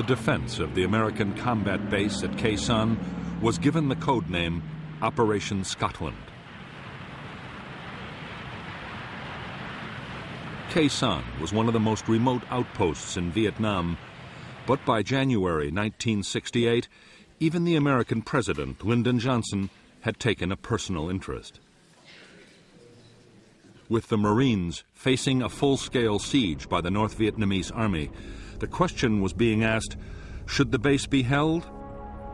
the defense of the American combat base at Khe Sanh was given the code name Operation Scotland. Khe Sanh was one of the most remote outposts in Vietnam, but by January 1968, even the American president, Lyndon Johnson, had taken a personal interest. With the Marines facing a full-scale siege by the North Vietnamese army, the question was being asked, should the base be held,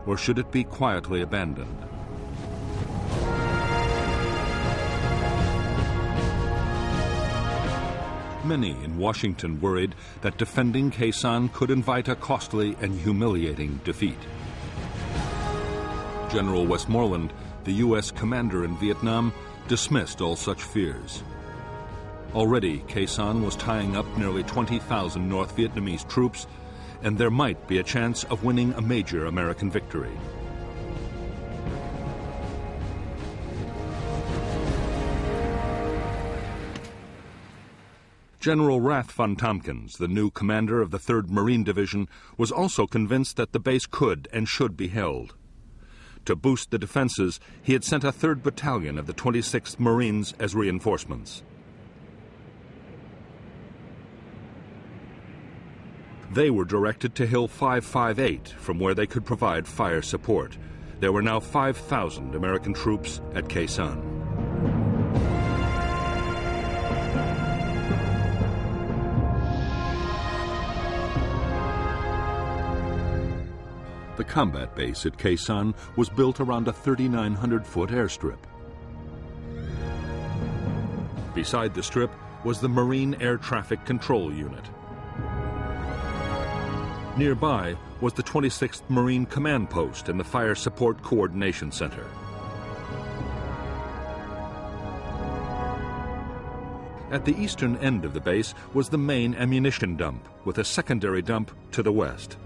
or should it be quietly abandoned? Many in Washington worried that defending Khe Sanh could invite a costly and humiliating defeat. General Westmoreland, the U.S. commander in Vietnam, dismissed all such fears. Already, Khe Sanh was tying up nearly 20,000 North Vietnamese troops, and there might be a chance of winning a major American victory. General Wrath von Tompkins, the new commander of the 3rd Marine Division, was also convinced that the base could and should be held. To boost the defenses, he had sent a 3rd Battalion of the 26th Marines as reinforcements. They were directed to Hill 558, from where they could provide fire support. There were now 5,000 American troops at Khe Sanh. The combat base at Khe Sanh was built around a 3,900-foot airstrip. Beside the strip was the Marine Air Traffic Control Unit. Nearby was the 26th Marine Command Post and the Fire Support Coordination Center. At the eastern end of the base was the main ammunition dump, with a secondary dump to the west.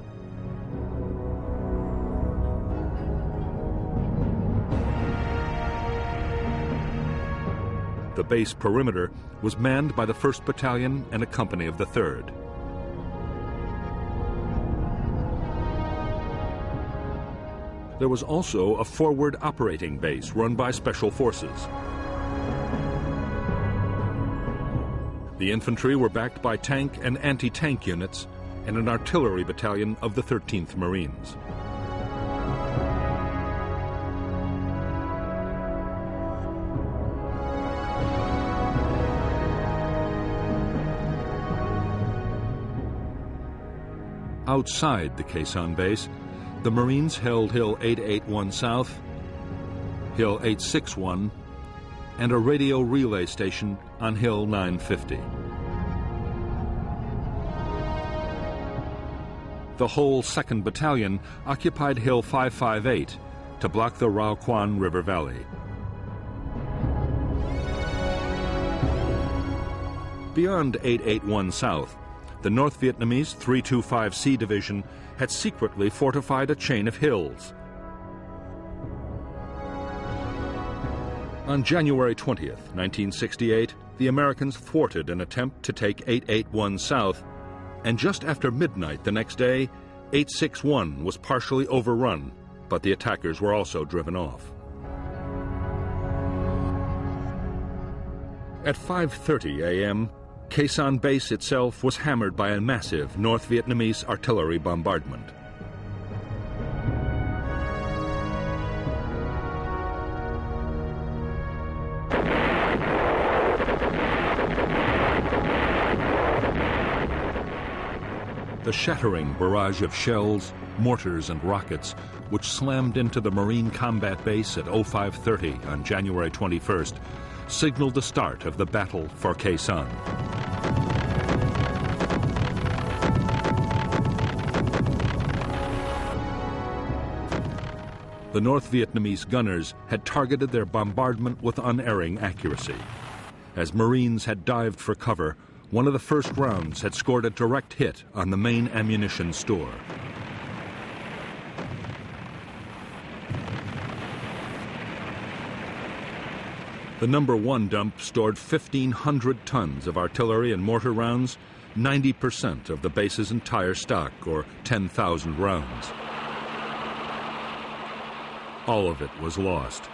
The base perimeter was manned by the 1st Battalion and a company of the 3rd. There was also a forward operating base run by Special Forces. The infantry were backed by tank and anti-tank units and an artillery battalion of the 13th Marines. Outside the Khe Sanh base, the Marines held Hill 881 South, Hill 861, and a radio relay station on Hill 950. The whole 2nd Battalion occupied Hill 558 to block the Rao Quan River Valley. Beyond 881 South, the North Vietnamese 325C Division had secretly fortified a chain of hills. On January 20th, 1968, the Americans thwarted an attempt to take 881 South, and just after midnight the next day, 861 was partially overrun, but the attackers were also driven off. At 5:30 a.m., Khe Sanh base itself was hammered by a massive North Vietnamese artillery bombardment. The shattering barrage of shells, mortars, and rockets, which slammed into the Marine combat base at 0530 on January 21st, signaled the start of the battle for Khe Sanh. The North Vietnamese gunners had targeted their bombardment with unerring accuracy. As Marines had dived for cover, one of the first rounds had scored a direct hit on the main ammunition store. The No. 1 dump stored 1,500 tons of artillery and mortar rounds 90% of the base's entire stock, or 10,000 rounds. All of it was lost.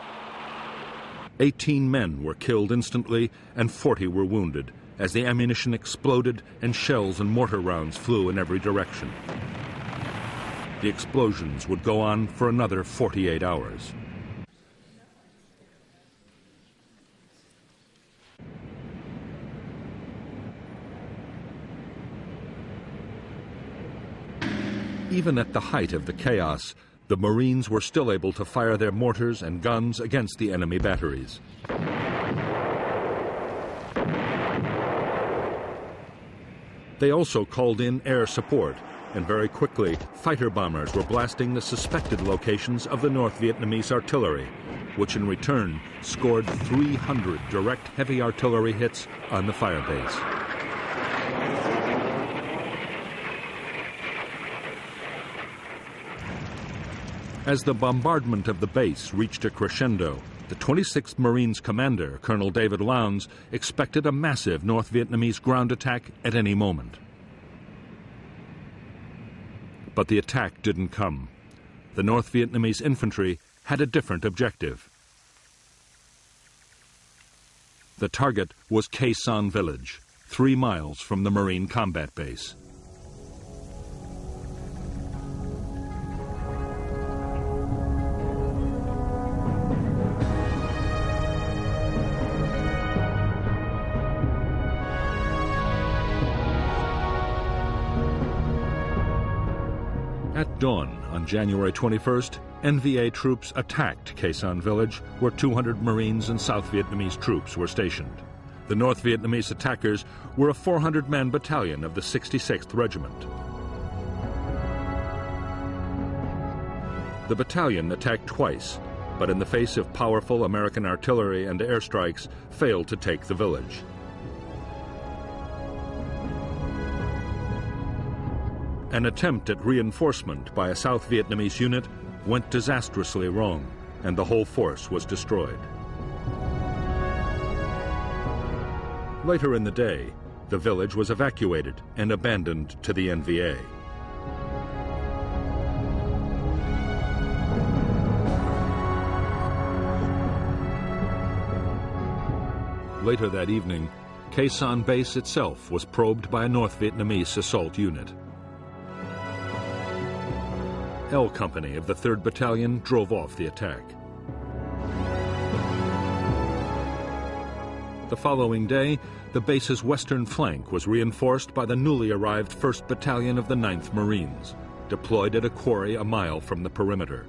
18 men were killed instantly and 40 were wounded as the ammunition exploded and shells and mortar rounds flew in every direction. The explosions would go on for another 48 hours. Even at the height of the chaos, the Marines were still able to fire their mortars and guns against the enemy batteries. They also called in air support, and very quickly, fighter bombers were blasting the suspected locations of the North Vietnamese artillery, which in return scored 300 direct heavy artillery hits on the firebase. As the bombardment of the base reached a crescendo, the 26th Marines commander, Colonel David Lowndes, expected a massive North Vietnamese ground attack at any moment. But the attack didn't come. The North Vietnamese infantry had a different objective. The target was Khe Sanh village, 3 miles from the Marine combat base. At dawn on January 21st, NVA troops attacked Khe Sanh village, where 200 Marines and South Vietnamese troops were stationed. The North Vietnamese attackers were a 400-man battalion of the 66th Regiment. The battalion attacked twice, but in the face of powerful American artillery and airstrikes, failed to take the village. An attempt at reinforcement by a South Vietnamese unit went disastrously wrong, and the whole force was destroyed. Later in the day, the village was evacuated and abandoned to the NVA. Later that evening, Khe Sanh base itself was probed by a North Vietnamese assault unit. L Company of the 3rd Battalion drove off the attack. The following day, the base's western flank was reinforced by the newly arrived 1st Battalion of the 9th Marines, deployed at a quarry a mile from the perimeter.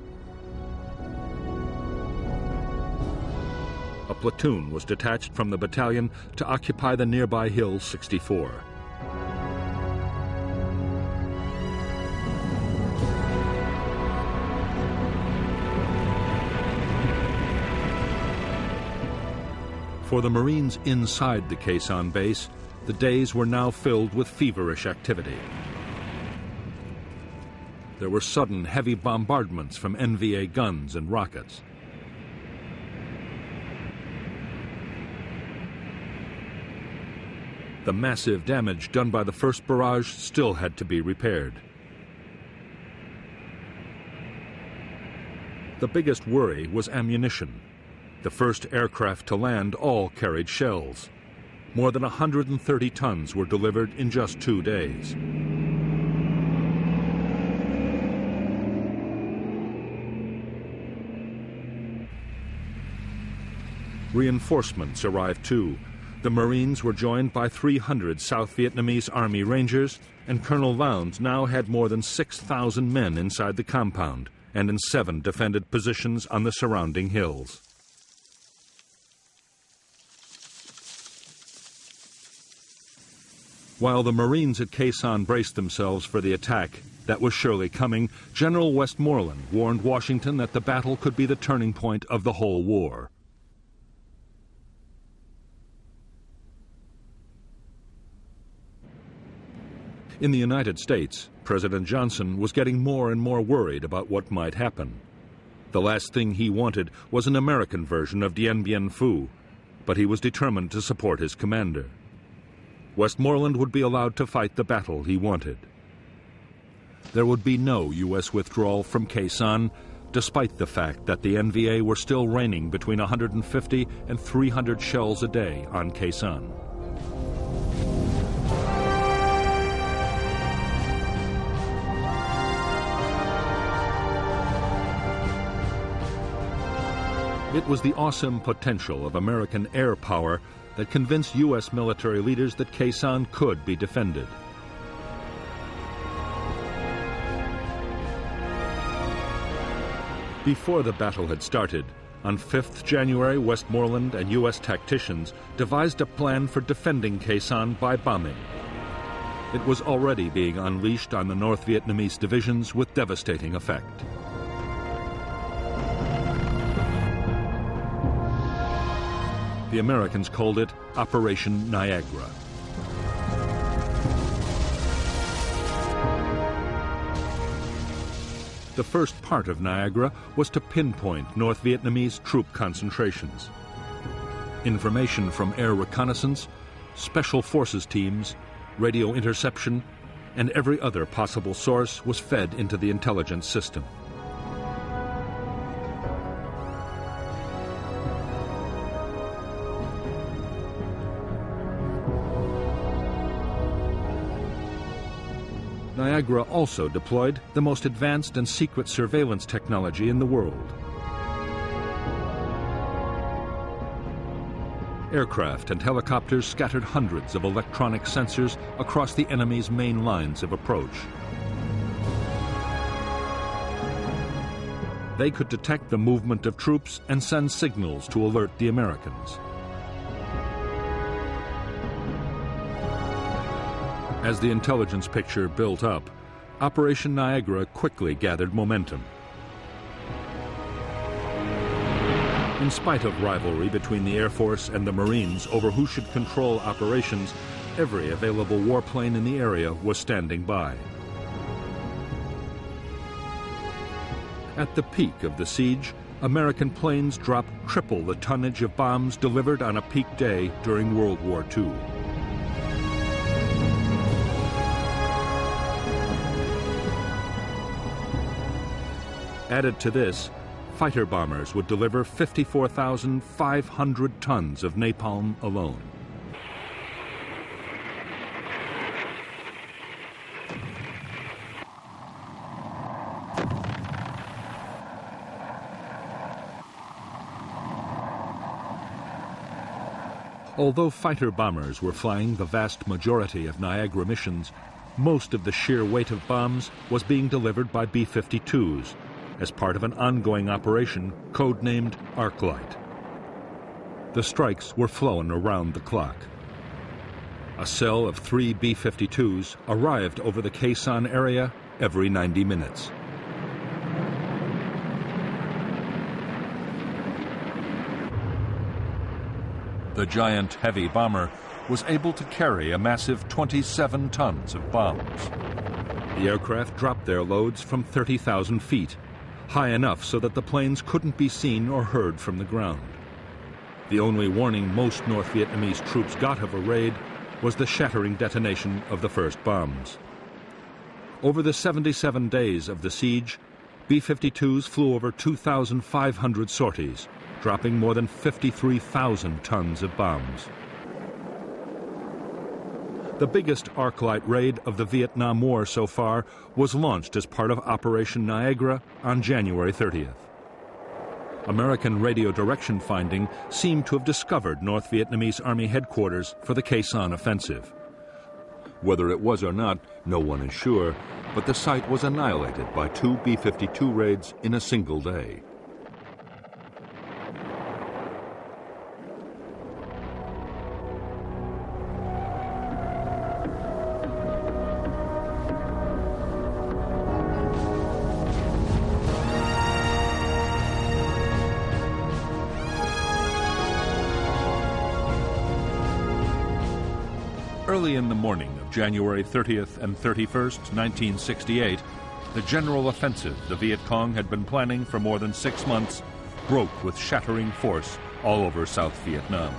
A platoon was detached from the battalion to occupy the nearby Hill 64. For the Marines inside the Khe Sanh base, the days were now filled with feverish activity. There were sudden heavy bombardments from NVA guns and rockets. The massive damage done by the first barrage still had to be repaired. The biggest worry was ammunition. The first aircraft to land all carried shells. More than 130 tons were delivered in just 2 days. Reinforcements arrived too. The Marines were joined by 300 South Vietnamese Army Rangers, and Colonel Lowndes now had more than 6,000 men inside the compound and in 7 defended positions on the surrounding hills. While the Marines at Khe Sanh braced themselves for the attack that was surely coming, General Westmoreland warned Washington that the battle could be the turning point of the whole war. In the United States, President Johnson was getting more and more worried about what might happen. The last thing he wanted was an American version of Dien Bien Phu, but he was determined to support his commander. Westmoreland would be allowed to fight the battle he wanted. There would be no U.S. withdrawal from Khe Sanh, despite the fact that the NVA were still raining between 150 and 300 shells a day on Khe Sanh. It was the awesome potential of American air power that convinced U.S. military leaders that Khe Sanh could be defended. Before the battle had started, on 5th January, Westmoreland and U.S. tacticians devised a plan for defending Khe Sanh by bombing. It was already being unleashed on the North Vietnamese divisions with devastating effect. The Americans called it Operation Niagara. The first part of Niagara was to pinpoint North Vietnamese troop concentrations. Information from air reconnaissance, special forces teams, radio interception, and every other possible source was fed into the intelligence system. Niagara also deployed the most advanced and secret surveillance technology in the world. Aircraft and helicopters scattered hundreds of electronic sensors across the enemy's main lines of approach. They could detect the movement of troops and send signals to alert the Americans. As the intelligence picture built up, Operation Niagara quickly gathered momentum. In spite of rivalry between the Air Force and the Marines over who should control operations, every available warplane in the area was standing by. At the peak of the siege, American planes dropped triple the tonnage of bombs delivered on a peak day during World War II. Added to this, fighter bombers would deliver 54,500 tons of napalm alone. Although fighter bombers were flying the vast majority of Niagara missions, most of the sheer weight of bombs was being delivered by B-52s, as part of an ongoing operation codenamed Arclight. The strikes were flown around the clock. A cell of 3 B-52s arrived over the Khe Sanh area every 90 minutes. The giant heavy bomber was able to carry a massive 27 tons of bombs. The aircraft dropped their loads from 30,000 feet, high enough so that the planes couldn't be seen or heard from the ground. The only warning most North Vietnamese troops got of a raid was the shattering detonation of the first bombs. Over the 77 days of the siege, B-52s flew over 2,500 sorties, dropping more than 53,000 tons of bombs. The biggest Arclight raid of the Vietnam War so far was launched as part of Operation Niagara on January 30th. American radio direction finding seemed to have discovered North Vietnamese Army headquarters for the Khe Sanh offensive. Whether it was or not, no one is sure, but the site was annihilated by 2 B-52 raids in a single day. Early in the morning of January 30th and 31st, 1968, the general offensive the Viet Cong had been planning for more than 6 months broke with shattering force all over South Vietnam.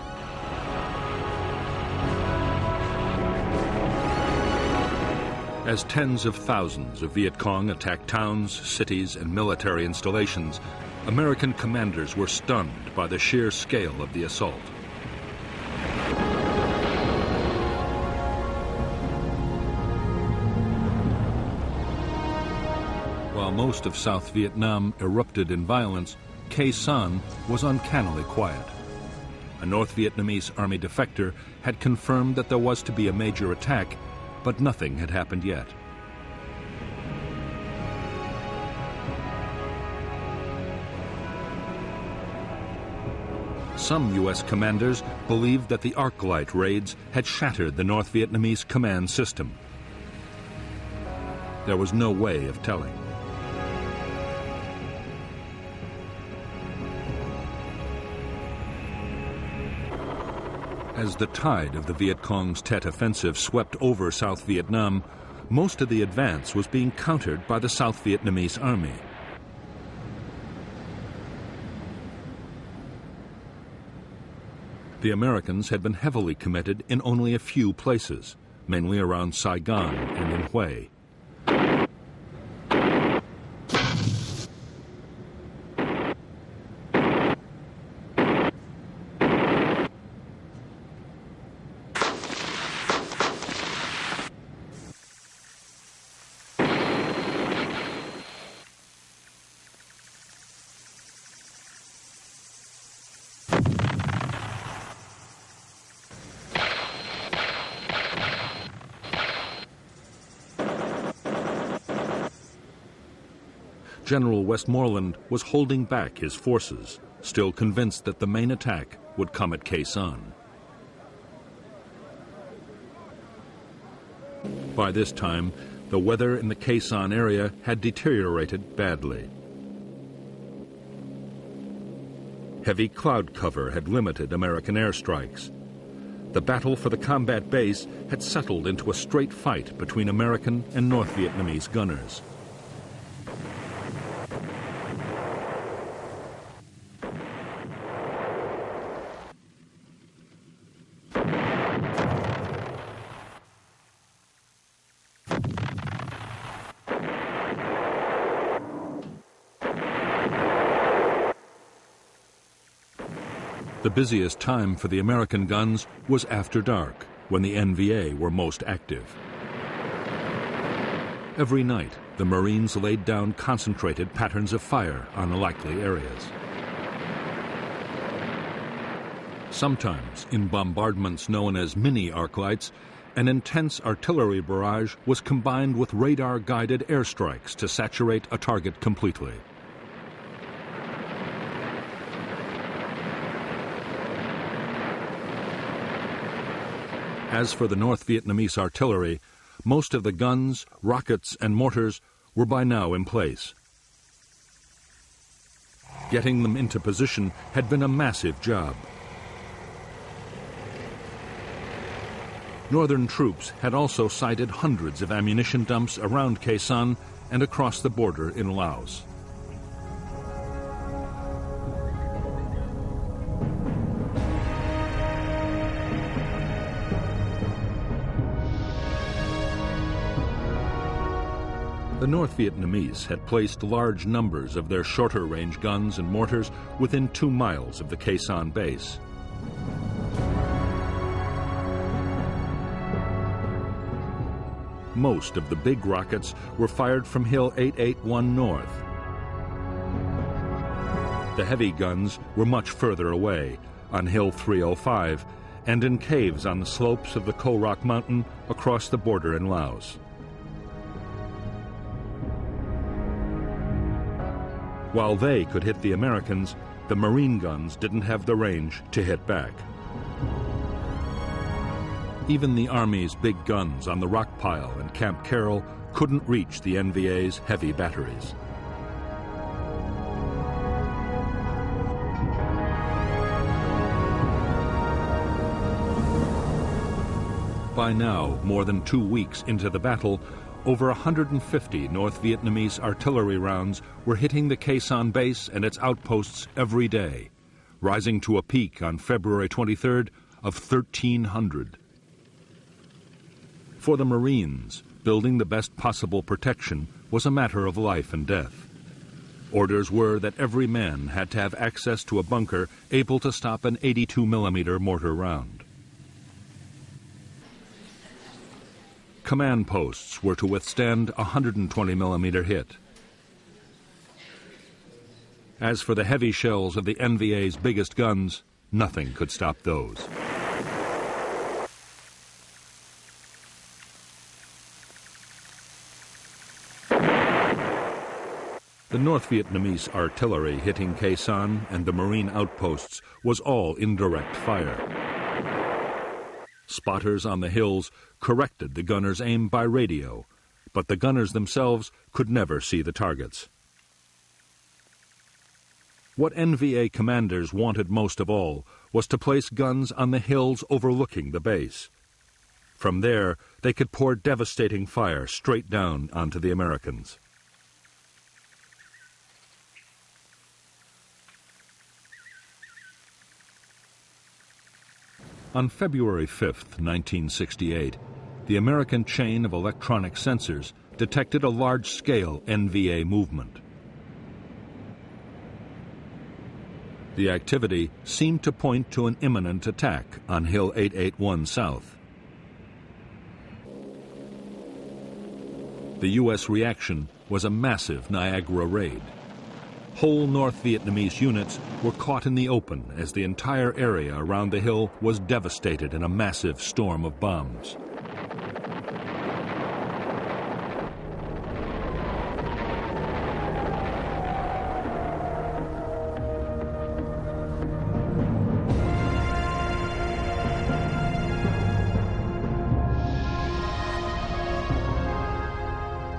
As tens of thousands of Viet Cong attacked towns, cities, and military installations, American commanders were stunned by the sheer scale of the assault. While most of South Vietnam erupted in violence, Khe Sanh was uncannily quiet. A North Vietnamese army defector had confirmed that there was to be a major attack, but nothing had happened yet. Some U.S. commanders believed that the arc light raids had shattered the North Vietnamese command system. There was no way of telling. As the tide of the Viet Cong's Tet offensive swept over South Vietnam, most of the advance was being countered by the South Vietnamese army. The Americans had been heavily committed in only a few places, mainly around Saigon and in Hue. General Westmoreland was holding back his forces, still convinced that the main attack would come at Khe Sanh. By this time, the weather in the Khe Sanh area had deteriorated badly. Heavy cloud cover had limited American airstrikes. The battle for the combat base had settled into a straight fight between American and North Vietnamese gunners. The busiest time for the American guns was after dark, when the NVA were most active. Every night, the Marines laid down concentrated patterns of fire on likely areas. Sometimes, in bombardments known as mini arclights, an intense artillery barrage was combined with radar-guided airstrikes to saturate a target completely. As for the North Vietnamese artillery, most of the guns, rockets, and mortars were by now in place. Getting them into position had been a massive job. Northern troops had also sighted hundreds of ammunition dumps around Khe Sanh and across the border in Laos. The North Vietnamese had placed large numbers of their shorter-range guns and mortars within 2 miles of the Khe Sanh base. Most of the big rockets were fired from Hill 881 North. The heavy guns were much further away, on Hill 305, and in caves on the slopes of the Ko Rock Mountain across the border in Laos. While they could hit the Americans, the Marine guns didn't have the range to hit back. Even the Army's big guns on the Rock Pile and Camp Carroll couldn't reach the NVA's heavy batteries. By now, more than 2 weeks into the battle, over 150 North Vietnamese artillery rounds were hitting the Khe Sanh base and its outposts every day, rising to a peak on February 23rd of 1,300. For the Marines, building the best possible protection was a matter of life and death. Orders were that every man had to have access to a bunker able to stop an 82-millimeter mortar round. Command posts were to withstand a 120-millimeter hit. As for the heavy shells of the NVA's biggest guns, nothing could stop those. The North Vietnamese artillery hitting Khe Sanh and the Marine outposts was all indirect fire. Spotters on the hills corrected the gunners' aim by radio, but the gunners themselves could never see the targets. What NVA commanders wanted most of all was to place guns on the hills overlooking the base. From there, they could pour devastating fire straight down onto the Americans. On February 5, 1968, the American chain of electronic sensors detected a large-scale NVA movement. The activity seemed to point to an imminent attack on Hill 881 South. The U.S. reaction was a massive Niagara raid. Whole North Vietnamese units were caught in the open as the entire area around the hill was devastated in a massive storm of bombs.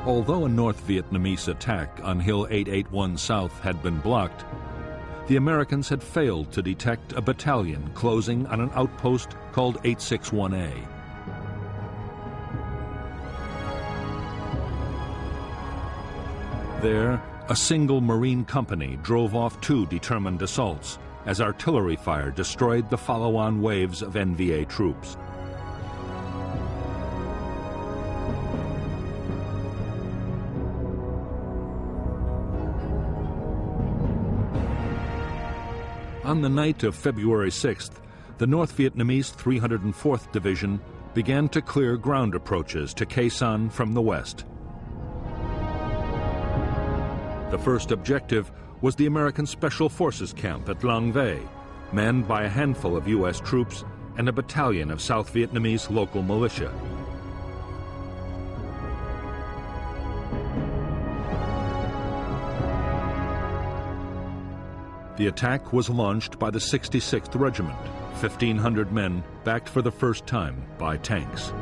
Although a North Vietnamese attack on Hill 881 South had been blocked, the Americans had failed to detect a battalion closing on an outpost called 861A. There, a single Marine company drove off two determined assaults as artillery fire destroyed the follow-on waves of NVA troops. On the night of February 6th, the North Vietnamese 304th Division began to clear ground approaches to Khe Sanh from the west. The first objective was the American Special Forces camp at Long Vây, manned by a handful of U.S. troops and a battalion of South Vietnamese local militia. The attack was launched by the 66th Regiment, 1,500 men backed for the first time by tanks.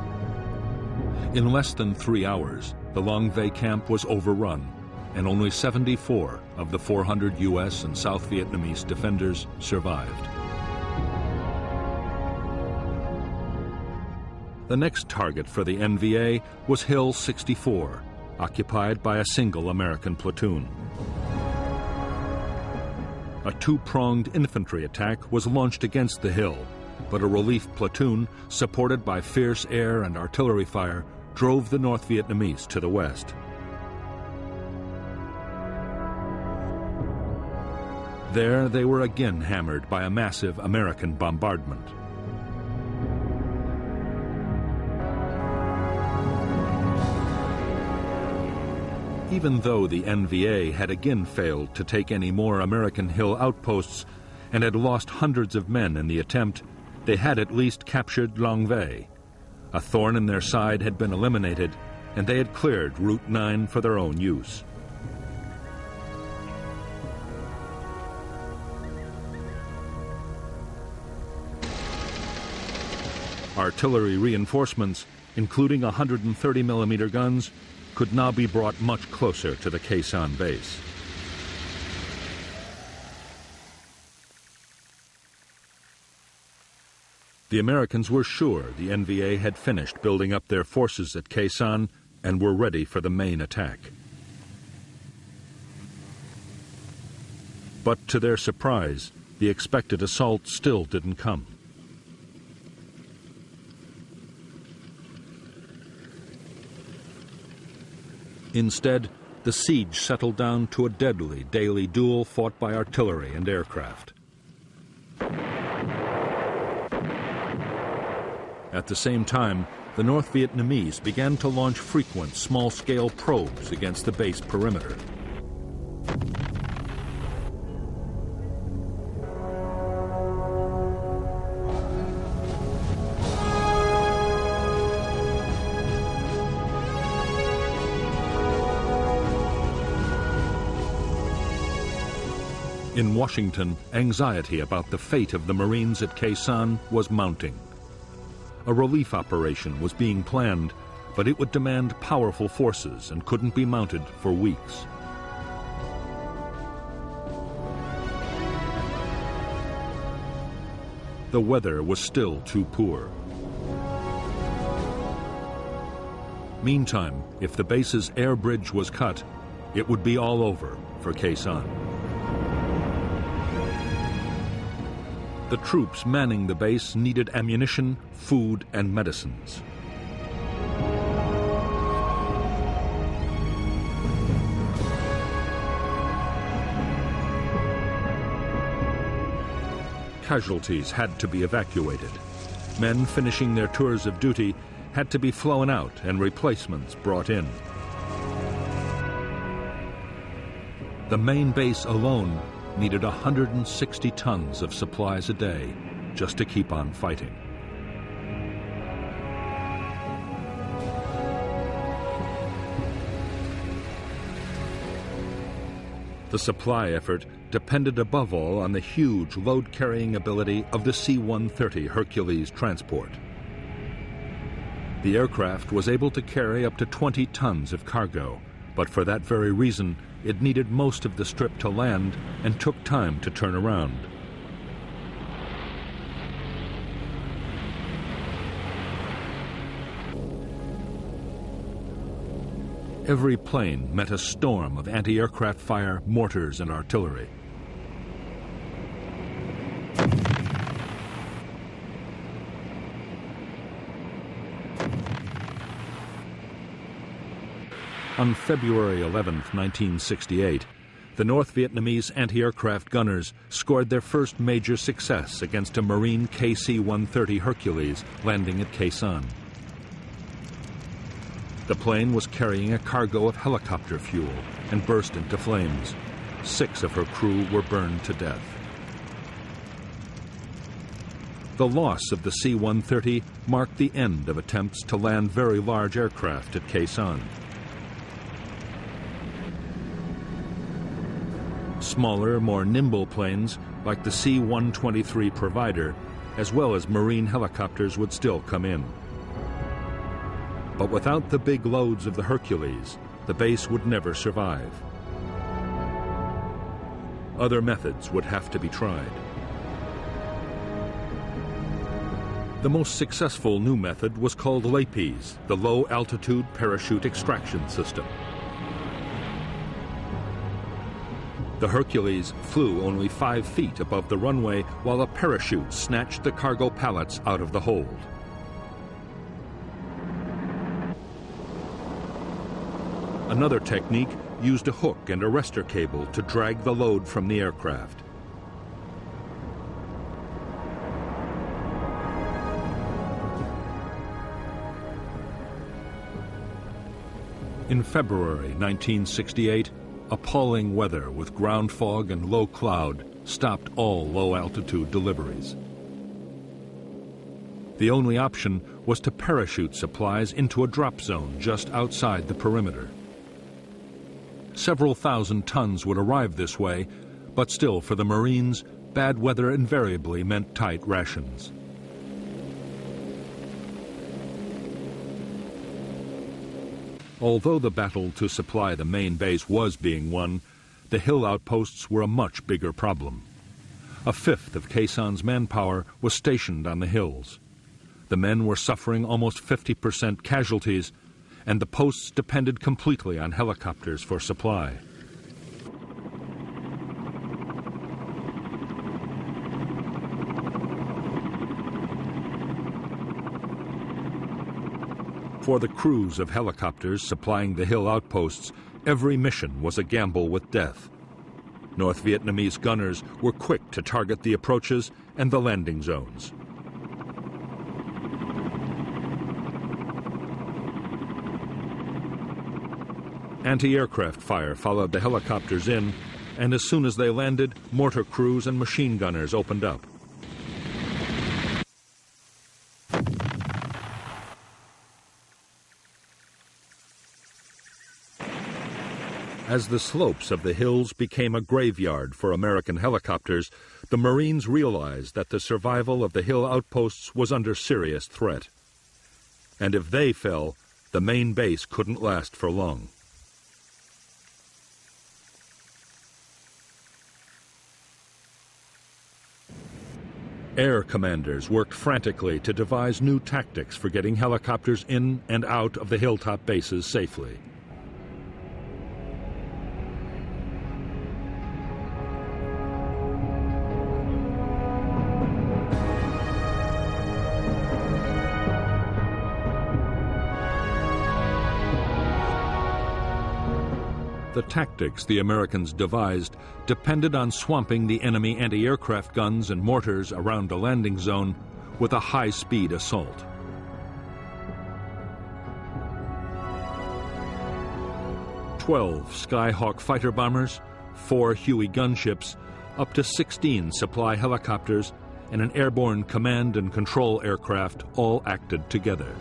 In less than 3 hours, the Long Vây camp was overrun, and only 74 of the 400 U.S. and South Vietnamese defenders survived. The next target for the NVA was Hill 64, occupied by a single American platoon. A two-pronged infantry attack was launched against the hill, but a relief platoon, supported by fierce air and artillery fire, drove the North Vietnamese to the west. There they were again hammered by a massive American bombardment. Even though the NVA had again failed to take any more American hill outposts and had lost hundreds of men in the attempt, they had at least captured Long Vây. A thorn in their side had been eliminated, and they had cleared Route 9 for their own use. Artillery reinforcements, including 130-millimeter guns, could now be brought much closer to the Khe Sanh base. The Americans were sure the NVA had finished building up their forces at Khe Sanh and were ready for the main attack. But to their surprise, the expected assault still didn't come. Instead, the siege settled down to a deadly daily duel fought by artillery and aircraft. At the same time, the North Vietnamese began to launch frequent small-scale probes against the base perimeter. In Washington, anxiety about the fate of the Marines at Khe Sanh was mounting. A relief operation was being planned, but it would demand powerful forces and couldn't be mounted for weeks. The weather was still too poor. Meantime, if the base's air bridge was cut, it would be all over for Khe Sanh. The troops manning the base needed ammunition, food, and medicines. Casualties had to be evacuated. Men finishing their tours of duty had to be flown out and replacements brought in. The main base alone needed 160 tons of supplies a day just to keep on fighting. The supply effort depended above all on the huge load-carrying ability of the C-130 Hercules transport. The aircraft was able to carry up to 20 tons of cargo, but for that very reason, it needed most of the strip to land and took time to turn around. Every plane met a storm of anti-aircraft fire, mortars, and artillery. On February 11, 1968, the North Vietnamese anti-aircraft gunners scored their first major success against a Marine KC-130 Hercules landing at Khe Sanh. The plane was carrying a cargo of helicopter fuel and burst into flames. 6 of her crew were burned to death. The loss of the C-130 marked the end of attempts to land very large aircraft at Khe Sanh. Smaller, more nimble planes, like the C-123 Provider, as well as Marine helicopters would still come in. But without the big loads of the Hercules, the base would never survive. Other methods would have to be tried. The most successful new method was called LAPES, the Low-Altitude Parachute Extraction System. The Hercules flew only 5 feet above the runway while a parachute snatched the cargo pallets out of the hold. Another technique used a hook and arrestor cable to drag the load from the aircraft. In February 1968, appalling weather with ground fog and low cloud stopped all low-altitude deliveries. The only option was to parachute supplies into a drop zone just outside the perimeter. Several thousand tons would arrive this way, but still for the Marines, bad weather invariably meant tight rations. Although the battle to supply the main base was being won, the hill outposts were a much bigger problem. A fifth of Khe Sanh's manpower was stationed on the hills. The men were suffering almost 50% casualties, and the posts depended completely on helicopters for supply. For the crews of helicopters supplying the hill outposts, every mission was a gamble with death. North Vietnamese gunners were quick to target the approaches and the landing zones. Anti-aircraft fire followed the helicopters in, and as soon as they landed, mortar crews and machine gunners opened up. As the slopes of the hills became a graveyard for American helicopters, the Marines realized that the survival of the hill outposts was under serious threat. And if they fell, the main base couldn't last for long. Air commanders worked frantically to devise new tactics for getting helicopters in and out of the hilltop bases safely. The tactics the Americans devised depended on swamping the enemy anti-aircraft guns and mortars around a landing zone with a high-speed assault. "12 Skyhawk fighter bombers, 4 Huey gunships, up to 16 supply helicopters, and an airborne command and control aircraft all acted together.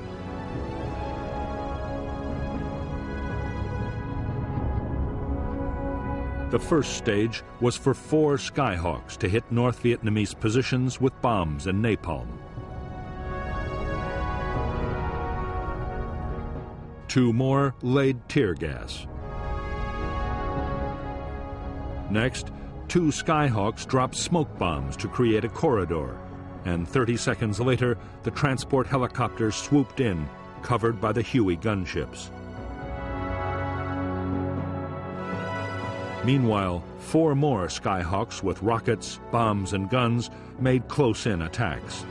The first stage was for 4 Skyhawks to hit North Vietnamese positions with bombs and napalm. 2 more laid tear gas. Next, 2 Skyhawks dropped smoke bombs to create a corridor, and 30 seconds later, the transport helicopters swooped in, covered by the Huey gunships. Meanwhile, 4 more Skyhawks with rockets, bombs, and guns made close-in attacks.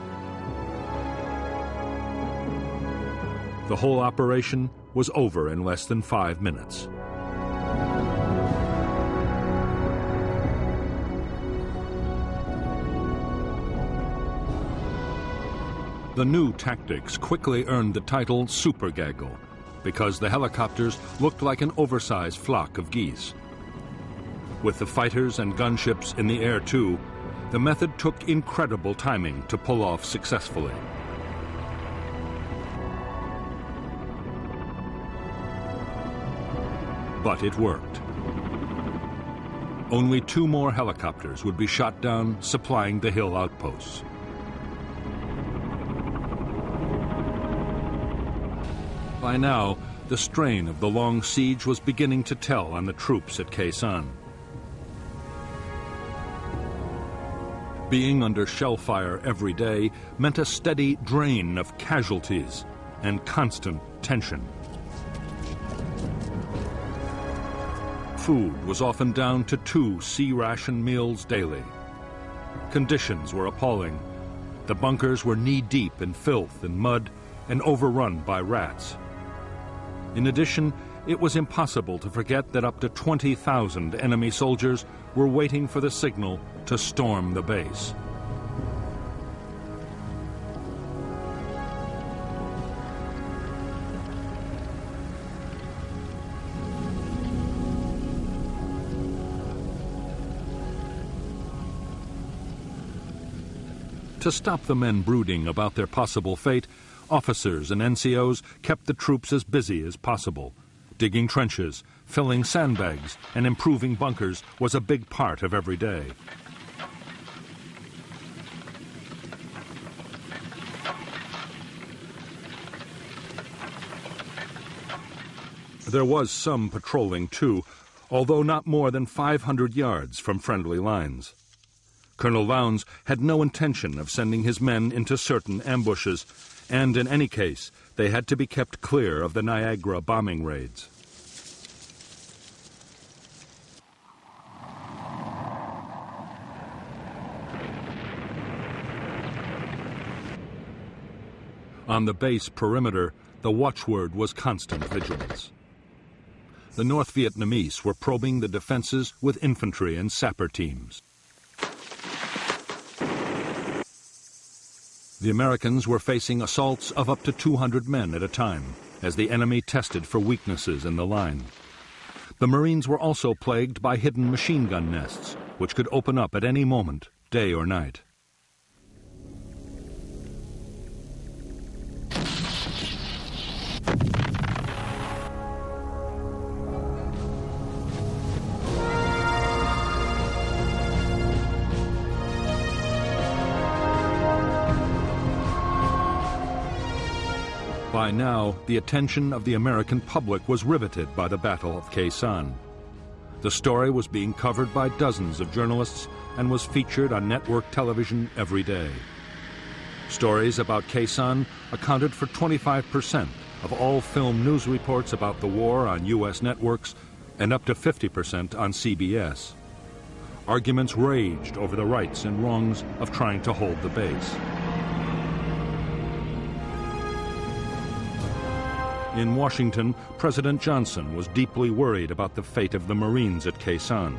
The whole operation was over in less than 5 minutes. The new tactics quickly earned the title Super Gaggle, because the helicopters looked like an oversized flock of geese. With the fighters and gunships in the air too, the method took incredible timing to pull off successfully. But it worked. Only 2 more helicopters would be shot down, supplying the hill outposts. By now, the strain of the long siege was beginning to tell on the troops at Khe Sanh. Being under shell fire every day meant a steady drain of casualties and constant tension. Food was often down to 2 C-ration meals daily. Conditions were appalling. The bunkers were knee-deep in filth and mud and overrun by rats. In addition, it was impossible to forget that up to 20,000 enemy soldiers were waiting for the signal to storm the base. To stop the men brooding about their possible fate, officers and NCOs kept the troops as busy as possible. Digging trenches, filling sandbags, and improving bunkers was a big part of every day. There was some patrolling too, although not more than 500 yards from friendly lines. Colonel Lowndes had no intention of sending his men into certain ambushes, and in any case, they had to be kept clear of the Niagara bombing raids. On the base perimeter, the watchword was constant vigilance. The North Vietnamese were probing the defenses with infantry and sapper teams. The Americans were facing assaults of up to 200 men at a time as the enemy tested for weaknesses in the line. The Marines were also plagued by hidden machine gun nests, which could open up at any moment, day or night. By now, the attention of the American public was riveted by the Battle of Khe Sanh. The story was being covered by dozens of journalists and was featured on network television every day. Stories about Khe Sanh accounted for 25% of all film news reports about the war on U.S. networks and up to 50% on CBS. Arguments raged over the rights and wrongs of trying to hold the base. In Washington, President Johnson was deeply worried about the fate of the Marines at Khe Sanh.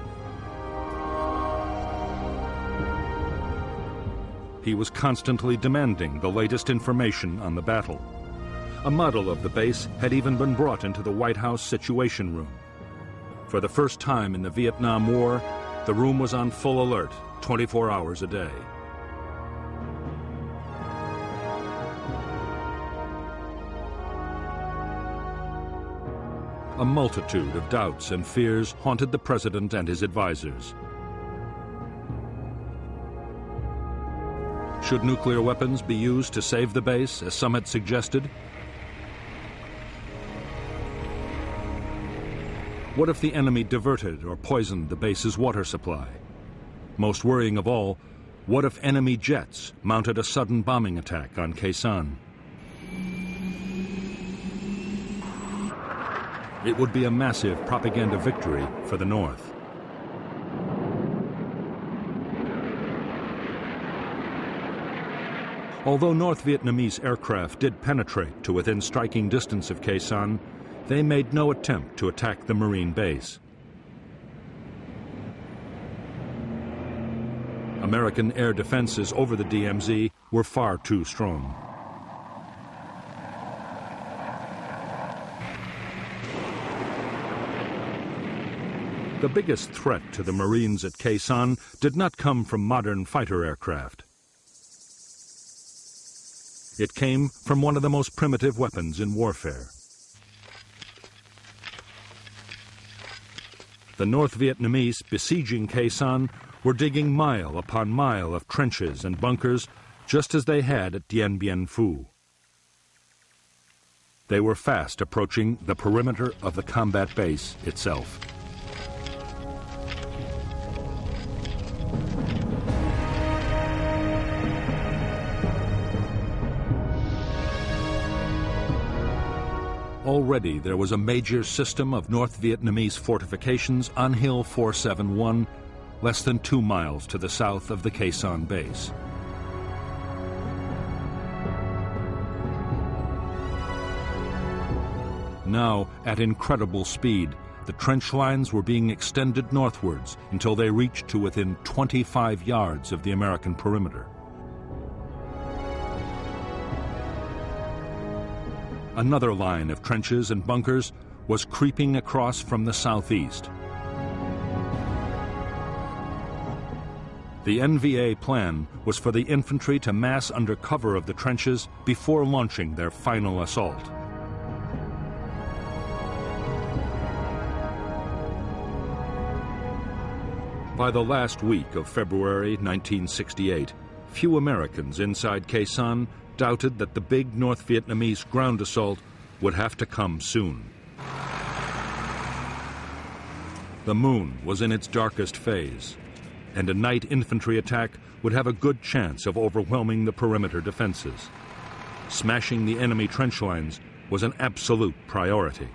He was constantly demanding the latest information on the battle. A model of the base had even been brought into the White House Situation Room. For the first time in the Vietnam War, the room was on full alert, 24 hours a day. A multitude of doubts and fears haunted the president and his advisors. Should nuclear weapons be used to save the base, as some had suggested? What if the enemy diverted or poisoned the base's water supply? Most worrying of all, what if enemy jets mounted a sudden bombing attack on Khe Sanh? It would be a massive propaganda victory for the North. Although North Vietnamese aircraft did penetrate to within striking distance of Khe Sanh, they made no attempt to attack the Marine base. American air defenses over the DMZ were far too strong. The biggest threat to the Marines at Khe Sanh did not come from modern fighter aircraft. It came from one of the most primitive weapons in warfare. The North Vietnamese besieging Khe Sanh were digging mile upon mile of trenches and bunkers, just as they had at Dien Bien Phu. They were fast approaching the perimeter of the combat base itself. Already there was a major system of North Vietnamese fortifications on Hill 471, less than 2 miles to the south of the Khe Sanh base. Now, at incredible speed, the trench lines were being extended northwards until they reached to within 25 yards of the American perimeter. Another line of trenches and bunkers was creeping across from the southeast. The NVA plan was for the infantry to mass under cover of the trenches before launching their final assault. By the last week of February 1968, few Americans inside Khe Sanh doubted that the big North Vietnamese ground assault would have to come soon. The moon was in its darkest phase, and a night infantry attack would have a good chance of overwhelming the perimeter defenses. Smashing the enemy trench lines was an absolute priority.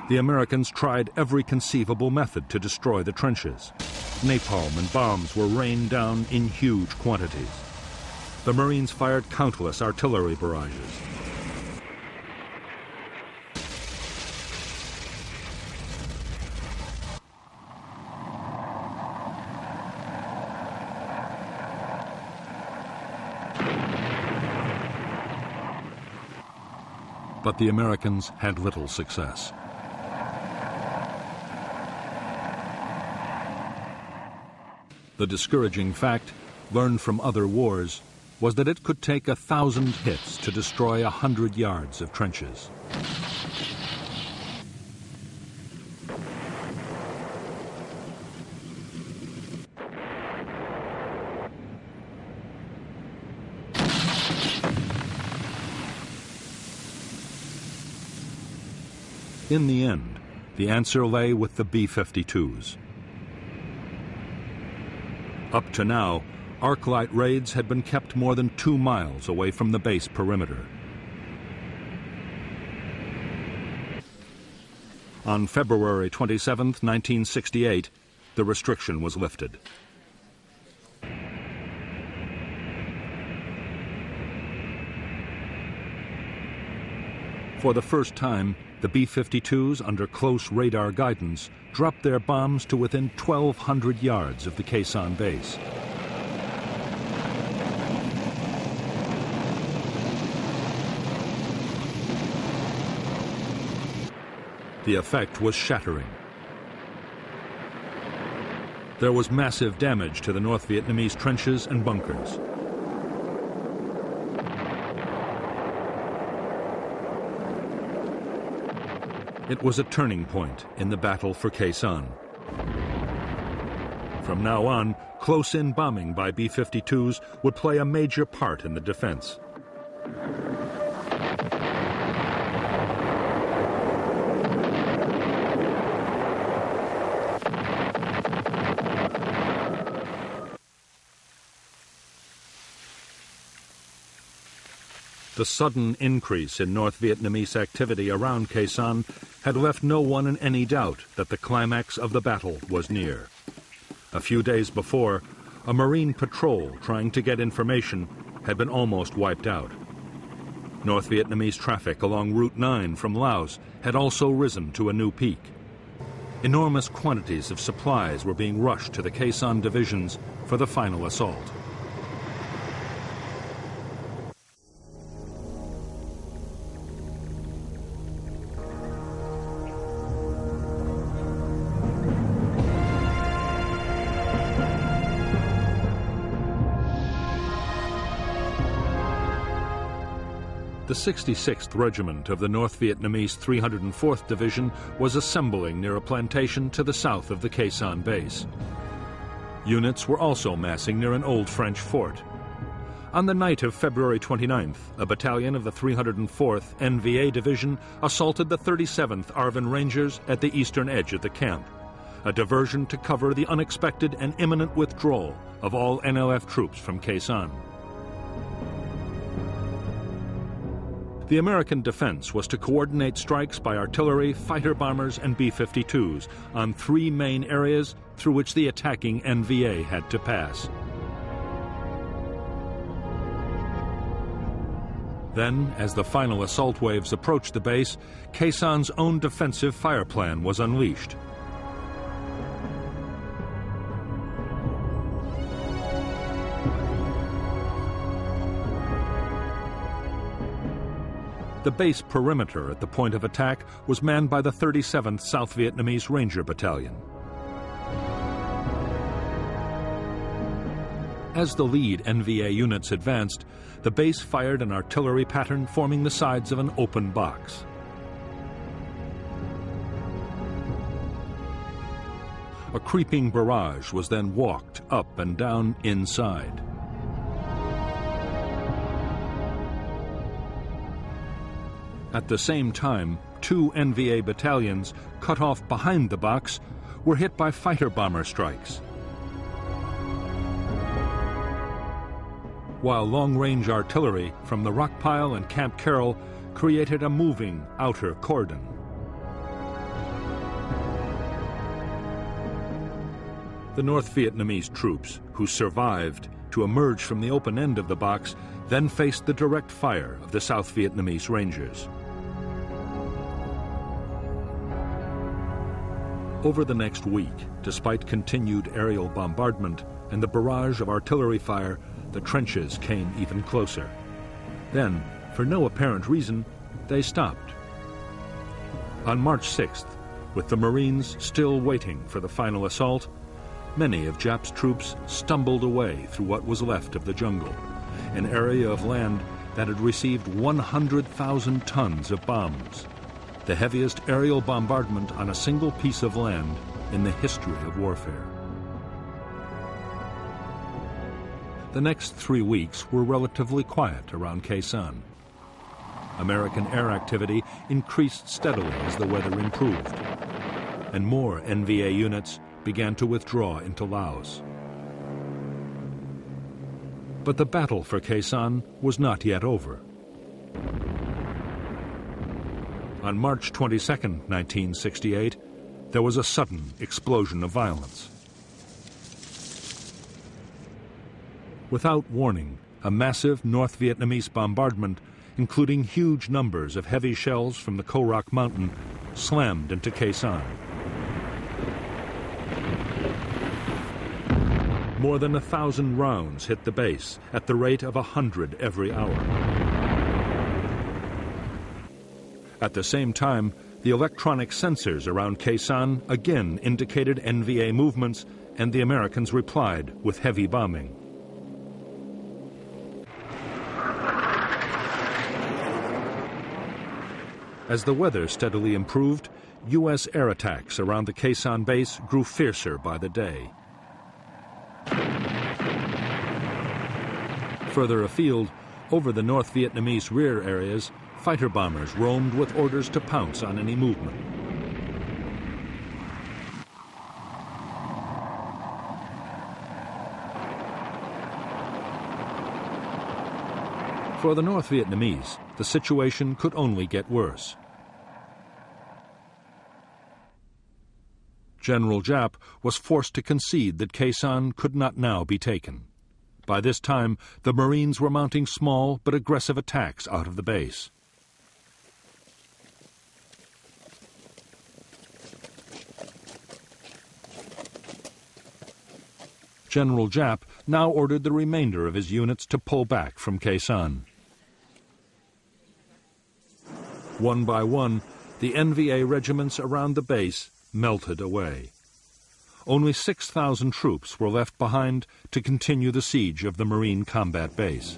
The Americans tried every conceivable method to destroy the trenches. Napalm and bombs were rained down in huge quantities. The Marines fired countless artillery barrages. But the Americans had little success. The discouraging fact, learned from other wars, was that it could take 1,000 hits to destroy 100 yards of trenches. In the end, the answer lay with the B-52s. Up to now, arc-light raids had been kept more than 2 miles away from the base perimeter. On February 27, 1968, the restriction was lifted. For the first time, the B-52s, under close radar guidance, dropped their bombs to within 1,200 yards of the Khe Sanh base. The effect was shattering. There was massive damage to the North Vietnamese trenches and bunkers. It was a turning point in the battle for Khe Sanh. From now on, close-in bombing by B-52s would play a major part in the defense. The sudden increase in North Vietnamese activity around Khe Sanh had left no one in any doubt that the climax of the battle was near. A few days before, a Marine patrol trying to get information had been almost wiped out. North Vietnamese traffic along Route 9 from Laos had also risen to a new peak. Enormous quantities of supplies were being rushed to the Khe Sanh divisions for the final assault. The 66th Regiment of the North Vietnamese 304th Division was assembling near a plantation to the south of the Khe Sanh base. Units were also massing near an old French fort. On the night of February 29th, a battalion of the 304th NVA Division assaulted the 37th ARVN Rangers at the eastern edge of the camp, a diversion to cover the unexpected and imminent withdrawal of all NLF troops from Khe Sanh. The American defense was to coordinate strikes by artillery, fighter bombers, and B-52s on 3 main areas through which the attacking NVA had to pass. Then, as the final assault waves approached the base, Khe Sanh's own defensive fire plan was unleashed. The base perimeter at the point of attack was manned by the 37th South Vietnamese Ranger Battalion. As the lead NVA units advanced, the base fired an artillery pattern forming the sides of an open box. A creeping barrage was then walked up and down inside. At the same time, 2 NVA battalions, cut off behind the box, were hit by fighter bomber strikes. While long-range artillery from the Rockpile and Camp Carroll created a moving outer cordon. The North Vietnamese troops, who survived to emerge from the open end of the box, then faced the direct fire of the South Vietnamese Rangers. Over the next week, despite continued aerial bombardment and the barrage of artillery fire, the trenches came even closer. Then, for no apparent reason, they stopped. On March 6th, with the Marines still waiting for the final assault, many of Jap's troops stumbled away through what was left of the jungle, an area of land that had received 100,000 tons of bombs, the heaviest aerial bombardment on a single piece of land in the history of warfare. The next 3 weeks were relatively quiet around Khe Sanh. American air activity increased steadily as the weather improved, and more NVA units began to withdraw into Laos. But the battle for Khe Sanh was not yet over. On March 22, 1968, there was a sudden explosion of violence. Without warning, a massive North Vietnamese bombardment, including huge numbers of heavy shells from the Ko Rock Mountain, slammed into Khe Sanh. More than 1,000 rounds hit the base at the rate of 100 every hour. At the same time, the electronic sensors around Khe Sanh again indicated NVA movements, and the Americans replied with heavy bombing. As the weather steadily improved, U.S. air attacks around the Khe Sanh base grew fiercer by the day. Further afield, over the North Vietnamese rear areas, fighter bombers roamed with orders to pounce on any movement. For the North Vietnamese, the situation could only get worse. General Giap was forced to concede that Khe Sanh could not now be taken. By this time, the Marines were mounting small but aggressive attacks out of the base. General Giap now ordered the remainder of his units to pull back from Khe Sanh. One by one, the NVA regiments around the base melted away. Only 6,000 troops were left behind to continue the siege of the Marine combat base.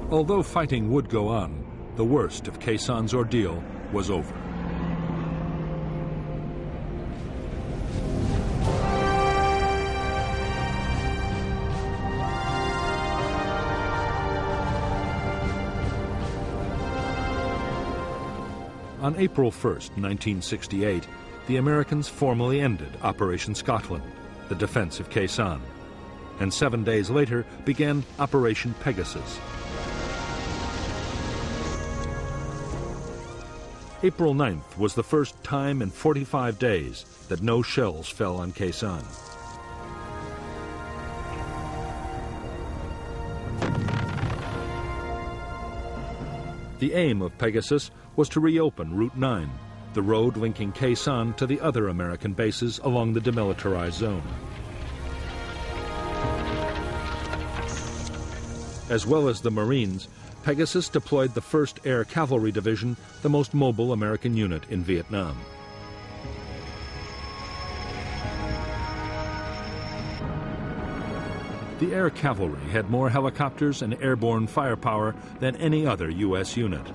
Although fighting would go on, the worst of Khe Sanh's ordeal was over. On April 1, 1968, the Americans formally ended Operation Scotland, the defense of Khe Sanh, and 7 days later began Operation Pegasus. April 9th was the first time in 45 days that no shells fell on Khe Sanh. The aim of Pegasus was to reopen Route 9, the road linking Khe Sanh to the other American bases along the demilitarized zone. As well as the Marines, Pegasus deployed the 1st Air Cavalry Division, the most mobile American unit in Vietnam. The Air Cavalry had more helicopters and airborne firepower than any other U.S. unit.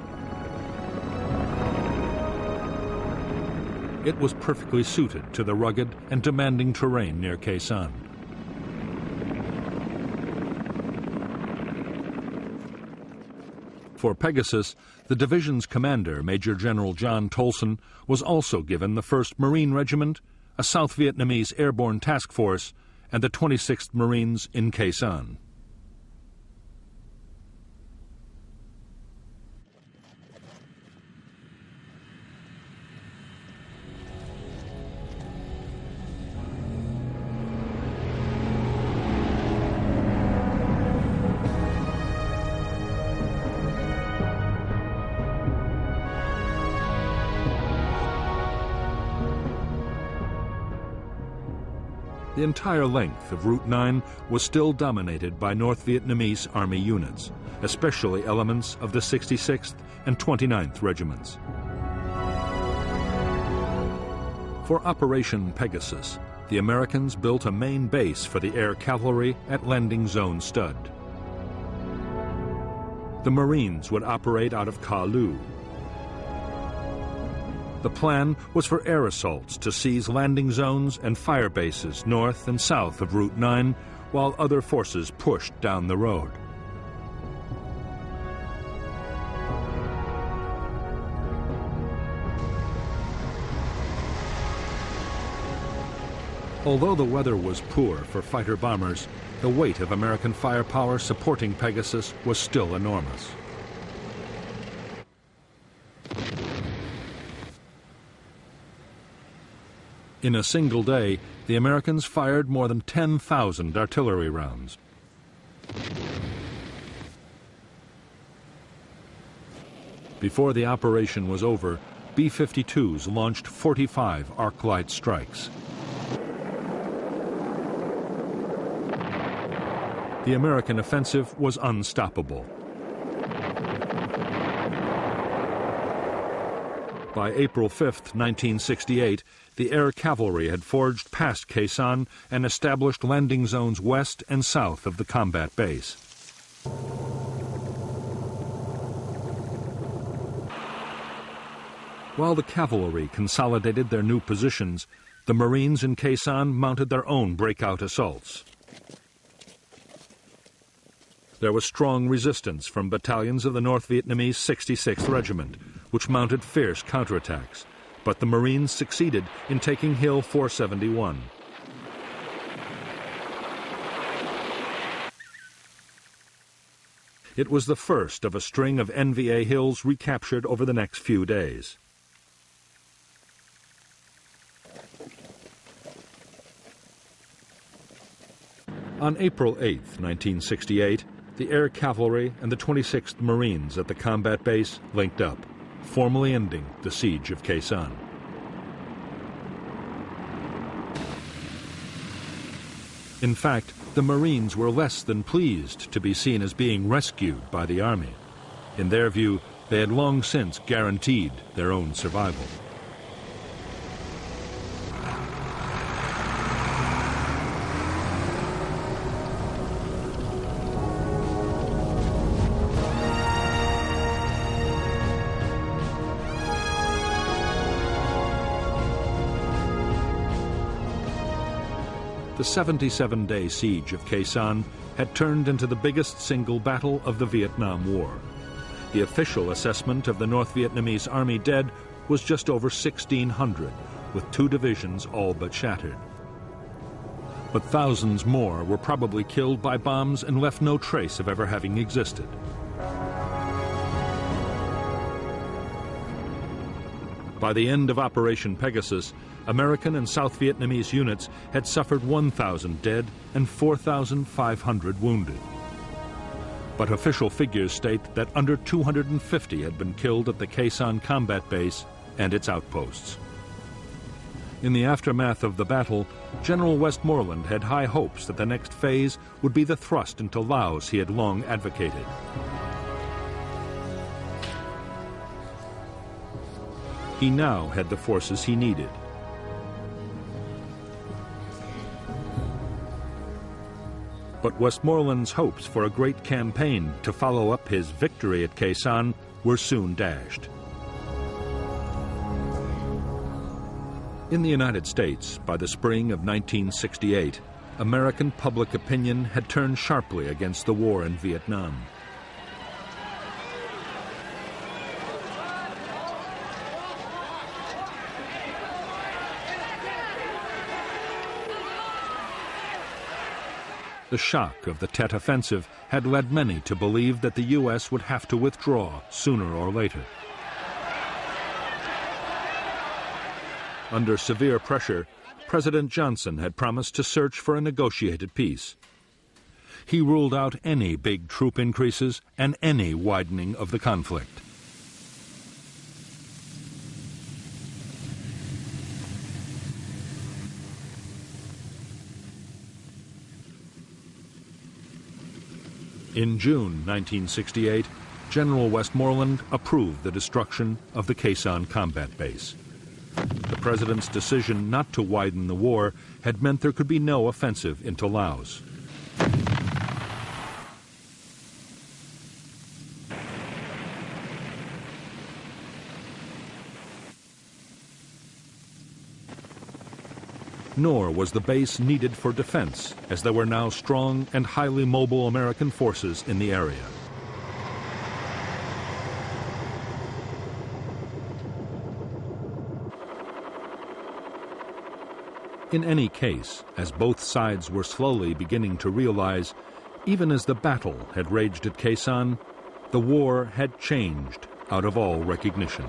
It was perfectly suited to the rugged and demanding terrain near Khe Sanh. For Pegasus, the division's commander, Major General John Tolson, was also given the 1st Marine Regiment, a South Vietnamese airborne task force, and the 26th Marines in Khe Sanh. The entire length of Route 9 was still dominated by North Vietnamese Army units, especially elements of the 66th and 29th Regiments. For Operation Pegasus, the Americans built a main base for the air cavalry at Landing Zone Stud. The Marines would operate out of Ka Lu. The plan was for air assaults to seize landing zones and fire bases north and south of Route 9, while other forces pushed down the road. Although the weather was poor for fighter bombers, the weight of American firepower supporting Pegasus was still enormous. In a single day, the Americans fired more than 10,000 artillery rounds. Before the operation was over, B-52s launched 45 arc-light strikes. The American offensive was unstoppable. By April 5, 1968, the air cavalry had forged past Khe Sanh and established landing zones west and south of the combat base. While the cavalry consolidated their new positions, the Marines in Khe Sanh mounted their own breakout assaults. There was strong resistance from battalions of the North Vietnamese 66th Regiment, which mounted fierce counterattacks, but the Marines succeeded in taking Hill 471. It was the first of a string of NVA hills recaptured over the next few days. On April 8, 1968, the air cavalry and the 26th Marines at the combat base linked up, formally ending the siege of Khe Sanh. In fact, the Marines were less than pleased to be seen as being rescued by the Army. In their view, they had long since guaranteed their own survival. The 77-day siege of Khe Sanh had turned into the biggest single battle of the Vietnam War. The official assessment of the North Vietnamese Army dead was just over 1,600, with 2 divisions all but shattered. But thousands more were probably killed by bombs and left no trace of ever having existed. By the end of Operation Pegasus, American and South Vietnamese units had suffered 1,000 dead and 4,500 wounded. But official figures state that under 250 had been killed at the Khe Sanh combat base and its outposts. In the aftermath of the battle, General Westmoreland had high hopes that the next phase would be the thrust into Laos he had long advocated. He now had the forces he needed. But Westmoreland's hopes for a great campaign to follow up his victory at Khe Sanh were soon dashed. In the United States, by the spring of 1968, American public opinion had turned sharply against the war in Vietnam. The shock of the Tet Offensive had led many to believe that the U.S. would have to withdraw sooner or later. Under severe pressure, President Johnson had promised to search for a negotiated peace. He ruled out any big troop increases and any widening of the conflict. In June 1968, General Westmoreland approved the destruction of the Khe Sanh combat base. The president's decision not to widen the war had meant there could be no offensive into Laos. Nor was the base needed for defense, as there were now strong and highly mobile American forces in the area. In any case, as both sides were slowly beginning to realize, even as the battle had raged at Khe Sanh, the war had changed out of all recognition.